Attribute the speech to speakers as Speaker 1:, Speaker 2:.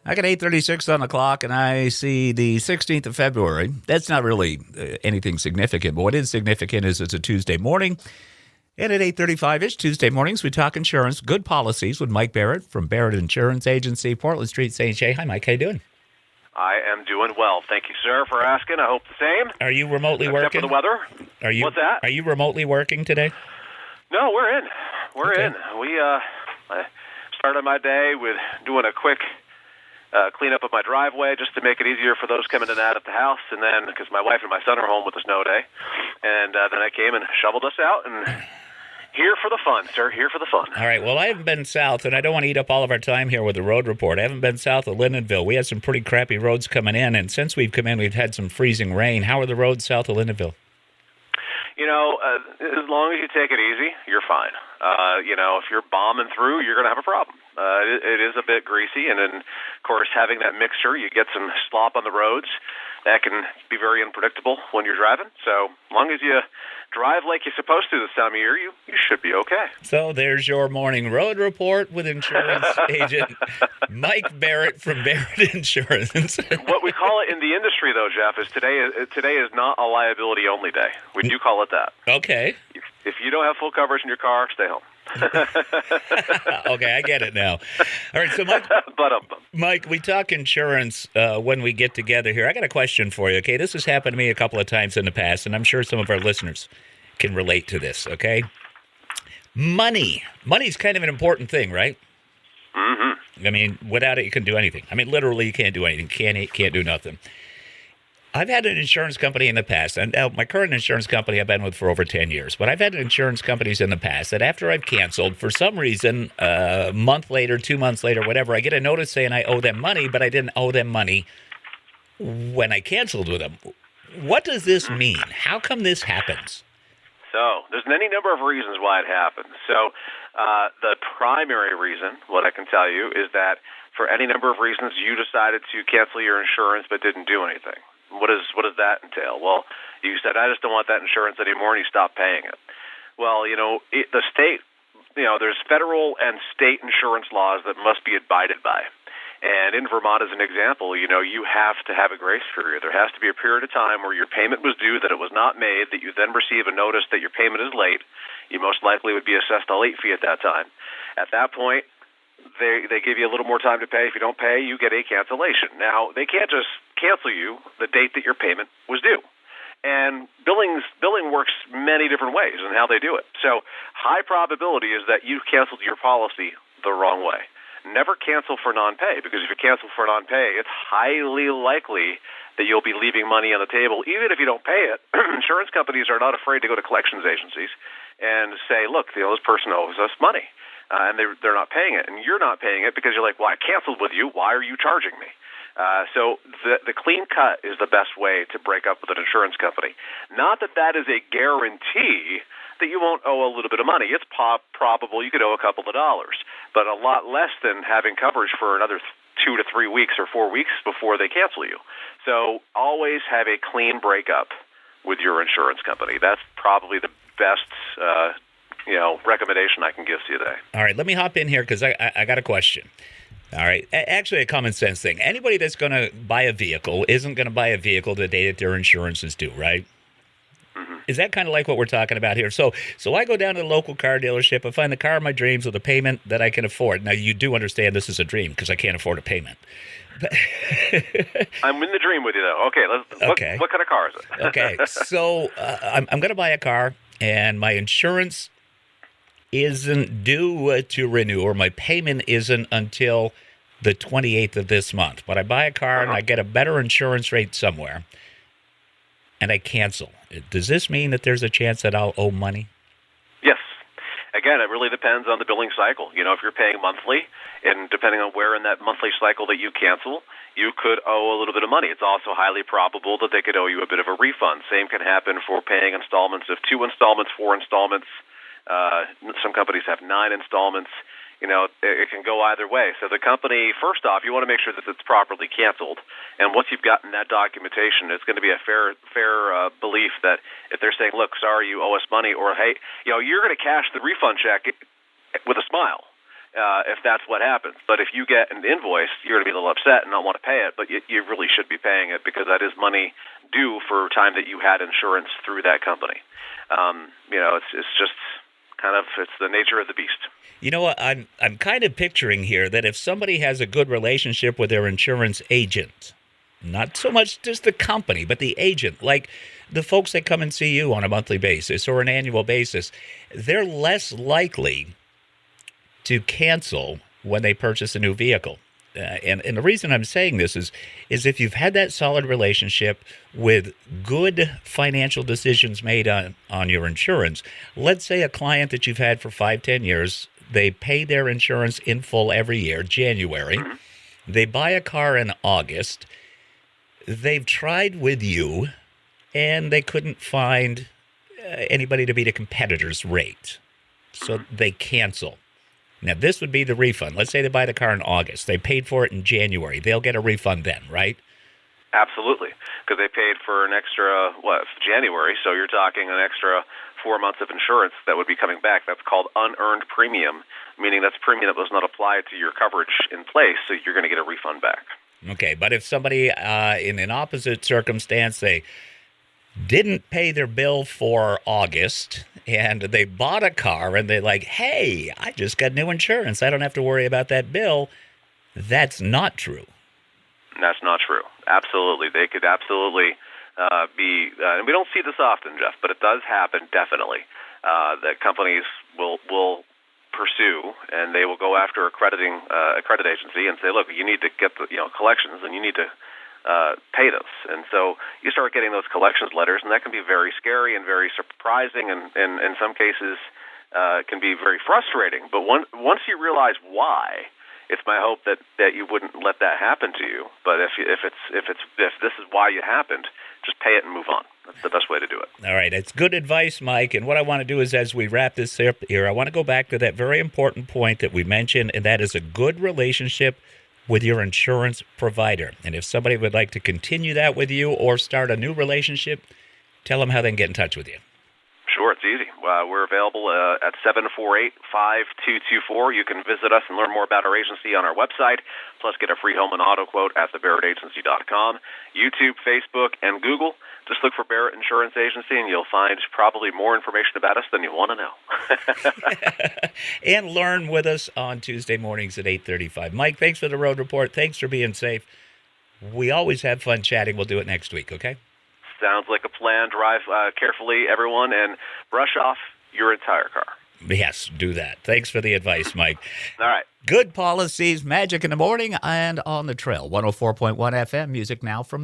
Speaker 1: I got 8:36 on the clock, and I see the 16th of February. That's not really anything significant, but what is significant is it's a Tuesday morning. And at 8:35-ish Tuesday mornings, we talk insurance, good policies with Mike Barrett from Barrett Insurance Agency, Portland Street, St. Jay. Hi, Mike. How you doing?
Speaker 2: I am doing well. Thank you, sir, for asking. I hope the same.
Speaker 1: Are you remotely
Speaker 2: Except
Speaker 1: working?
Speaker 2: for the weather. What's that?
Speaker 1: Are you remotely working today?
Speaker 2: No, we're in. We're
Speaker 1: Okay.
Speaker 2: in. I started my day with doing a quick cleanup of my driveway just to make it easier for those coming in and out of the house, and then because my wife and my son are home with a snow day, and then I came and shoveled us out, and here for the fun, sir, here for the fun.
Speaker 1: All right. Well, I haven't been south, and I don't want to eat up all of our time here with the road report. I haven't been south of Lindenville. We had some pretty crappy roads coming in, and since we've come in, we've had some freezing rain. How are the roads south of Lindenville?
Speaker 2: You know, as long as you take it easy, you're fine. If you're bombing through, you're going to have a problem. It is a bit greasy, and then, of course, having that mixture, you get some slop on the roads. That can be very unpredictable when you're driving. So as long as you drive like you're supposed to this time of year, you should be okay.
Speaker 1: So there's your morning road report with insurance agent Mike Barrett from Barrett Insurance.
Speaker 2: What we call it in the industry, though, Jeff, is today is not a liability-only day. We do call it that.
Speaker 1: Okay.
Speaker 2: If you don't have full coverage in your car, stay home.
Speaker 1: Okay, I get it now. All right, so Mike, we talk insurance when we get together here. I got a question for you, okay? This has happened to me a couple of times in the past, and I'm sure some of our listeners can relate to this, okay? Money. Money's kind of an important thing, right?
Speaker 2: Mm-hmm.
Speaker 1: I mean, without it, you can do anything. I mean, literally, you can't do anything. Can't do nothing. I've had an insurance company in the past, and my current insurance company I've been with for over 10 years, but I've had insurance companies in the past that after I've canceled, for some reason, a month later, 2 months later, whatever, I get a notice saying I owe them money, but I didn't owe them money when I canceled with them. What does this mean? How come this happens?
Speaker 2: So there's any number of reasons why it happens. So the primary reason, what I can tell you, is that for any number of reasons, you decided to cancel your insurance but didn't do anything. What does that entail? Well, you said, I just don't want that insurance anymore, and you stopped paying it. Well, the state, there's federal and state insurance laws that must be abided by. And in Vermont, as an example, you have to have a grace period. There has to be a period of time where your payment was due, that it was not made, that you then receive a notice that your payment is late. You most likely would be assessed a late fee at that time. At that point, they give you a little more time to pay. If you don't pay, you get a cancellation. Now, they can't just cancel you the date that your payment was due. And billing works many different ways in how they do it. So high probability is that you canceled your policy the wrong way. Never cancel for non-pay, because if you cancel for non-pay, it's highly likely that you'll be leaving money on the table. Even if you don't pay it, insurance companies are not afraid to go to collections agencies and say, look, this person owes us money. And they're not paying it, and you're not paying it because you're like, well, I canceled with you. Why are you charging me? So the clean cut is the best way to break up with an insurance company. Not that is a guarantee that you won't owe a little bit of money. It's probable you could owe a couple of dollars, but a lot less than having coverage for another 2 to 3 weeks or 4 weeks before they cancel you. So always have a clean breakup with your insurance company. That's probably the best recommendation I can give to you today.
Speaker 1: All right, let me hop in here because I got a question. All right, actually a common sense thing. Anybody that's going to buy a vehicle isn't going to buy a vehicle the day that their insurance is due, right?
Speaker 2: Mm-hmm.
Speaker 1: Is that kind of like what we're talking about here? So I go down to the local car dealership, I find the car of my dreams with a payment that I can afford. Now, you do understand this is a dream because I can't afford a payment.
Speaker 2: I'm in the dream with you, though. Okay, what kind of car is it?
Speaker 1: Okay, so I'm going to buy a car, and my insurance isn't due to renew, or my payment isn't until the 28th of this month. But I buy a car and I get a better insurance rate somewhere, and I cancel. Does this mean that there's a chance that I'll owe money?
Speaker 2: Yes. Again, it really depends on the billing cycle. If you're paying monthly, and depending on where in that monthly cycle that you cancel, you could owe a little bit of money. It's also highly probable that they could owe you a bit of a refund. Same can happen for paying installments of 2 installments, 4 installments. Some companies have 9 installments. It can go either way. So the company, first off, you want to make sure that it's properly canceled. And once you've gotten that documentation, it's going to be a fair belief that if they're saying, look, sorry, you owe us money, or hey, you're going to cash the refund check with a smile. if that's what happens. But if you get an invoice, you're going to be a little upset and not want to pay it, but you really should be paying it because that is money due for time that you had insurance through that company. It's just kind of, it's the nature of the beast.
Speaker 1: You know what? I'm kind of picturing here that if somebody has a good relationship with their insurance agent, not so much just the company, but the agent, like the folks that come and see you on a monthly basis or an annual basis, they're less likely to cancel when they purchase a new vehicle. And the reason I'm saying this is if you've had that solid relationship with good financial decisions made on your insurance, let's say a client that you've had for 5-10 years, they pay their insurance in full every year, January. They buy a car in August. They've tried with you, and they couldn't find anybody to beat a competitor's rate. So they cancel. Now, this would be the refund. Let's say they buy the car in August. They paid for it in January. They'll get a refund then, right?
Speaker 2: Absolutely, because they paid for an extra, January, so you're talking an extra 4 months of insurance that would be coming back. That's called unearned premium, meaning that's premium that was not applied to your coverage in place, so you're going to get a refund back.
Speaker 1: Okay, but if somebody in an opposite circumstance, they didn't pay their bill for August, and they bought a car, and they're like, hey, I just got new insurance. I don't have to worry about that bill. That's not true.
Speaker 2: That's not true. Absolutely. They could absolutely be, and we don't see this often, Jeff, but it does happen definitely, that companies will pursue, and they will go after a credit agency and say, look, you need to get the collections, and you need to pay this. And so you start getting those collections letters, and that can be very scary and very surprising, and in some cases can be very frustrating. But once you realize why, it's my hope that you wouldn't let that happen to you. But if this is why it happened, just pay it and move on. That's the best way to do it.
Speaker 1: All right. It's good advice, Mike. And what I want to do is, as we wrap this up here, I want to go back to that very important point that we mentioned, and that is a good relationship with your insurance provider. And if somebody would like to continue that with you or start a new relationship, tell them how they can get in touch with you.
Speaker 2: Sure, it's easy. We're available at 748-5224. You can visit us and learn more about our agency on our website, plus get a free home and auto quote at thebarrettagency.com. YouTube, Facebook, and Google. Just look for Barrett Insurance Agency, and you'll find probably more information about us than you want to know.
Speaker 1: And learn with us on Tuesday mornings at 8:35. Mike, thanks for the road report. Thanks for being safe. We always have fun chatting. We'll do it next week, okay?
Speaker 2: Sounds like a plan. Drive carefully, everyone, and brush off your entire car.
Speaker 1: Yes, do that. Thanks for the advice, Mike.
Speaker 2: All right.
Speaker 1: Good policies, magic in the morning, and on the trail. 104.1 FM, music now from the